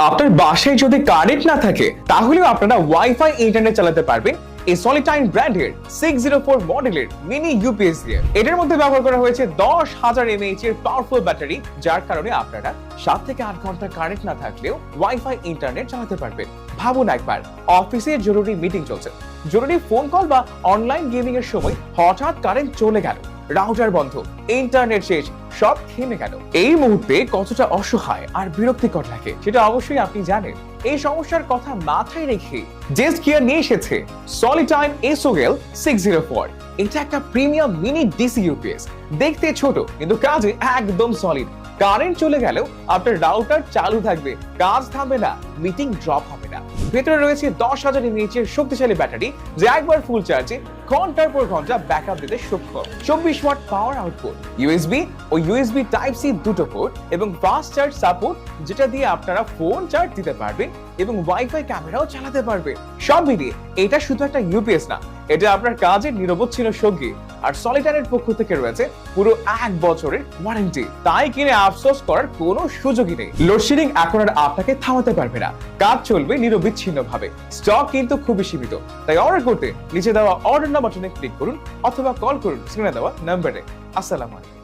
আপনার বাসায় যদি কারেন্ট না থাকে তাহলেও আপনারা ওয়াইফাই ইন্টারনেট চালাতে পারবেন এই সলিটাইন ব্র্যান্ডের 604 মডেলের মিনি ইউপিএস দিয়ে। এটার মধ্যে ব্যবহার করা হয়েছে 10,000 mAh এর পাওয়ারফুল ব্যাটারি, যার কারণে আপনারা 7 থেকে 8 ঘন্টা কারেন্ট না থাকলেও ওয়াইফাই ইন্টারনেট চালাতে পারবেন। ভাবুন একবার, অফিসে জরুরি মিটিং চলছে, জরুরি ফোন কল বা অনলাইন গেমিং এর সময় হঠাৎ কারেন্ট চলে গেল, রাউটার বন্ধ, ইন্টারনেট শেষ, সব থেমে গেল। এই মুহূর্তে কতটা অসহায় আর বিরক্তিকর লাগে সেটা অবশ্যই আপনি জানেন। এই সমস্যার কথা মাথায় রেখে জেস্ট গিয়ার নিয়ে এসেছে সলিটাইন এসওএল 604। এটা একটা প্রিমিয়াম মিনি ডিসি ইউপিএস, দেখতে ছোট কিন্তু কাজে একদম সলিড। কারেন্ট চলে গেলেও আপনার রাউটার চালু থাকবে, কাজ থামবে না, মিটিং ড্রপ হবে না। ভেতরে রয়েছে 10,000 mAh এর শক্তিশালী ব্যাটারি, যা একবার ফুল চার্জে ঘন্টার পর ঘন্টা ব্যাকআপ দিতে সক্ষম। 24 ওয়াট পাওয়ার আউটপুট, ইউএসবি ও ইউএসবি টাইপ সি দুটো পোর্ট এবং ফাস্ট চার্জ সাপোর্ট, যেটা দিয়ে আপনারা ফোন চার্জ দিতে পারবেন এবং ওয়াইফাই ক্যামেরাও চালাতে পারবেন। সব মিলিয়ে এটা শুধু একটা ইউপিএস না, এটা আপনার কাজের নিরবচ্ছিন্ন সঙ্গী। আর সলিটাইনের পক্ষ থেকে রয়েছে পুরো 1 বছরের ওয়ারেন্টি। তাই কিনে আফসোস করার কোনো সুযোগই নেই। লোডশেডিং এখন আর আপনাকে থামাতে পারবে না, কাজ চলবে নিরবিচ্ছিন্ন ভাবে। স্টক কিন্তু খুবই সীমিত, তাই অর্ডার করতে নিচে দেওয়া অর্ডার নাও বাটনে ক্লিক করুন অথবা কল করুন স্ক্রিনে দেওয়া নম্বরে। আসসালামু আলাইকুম।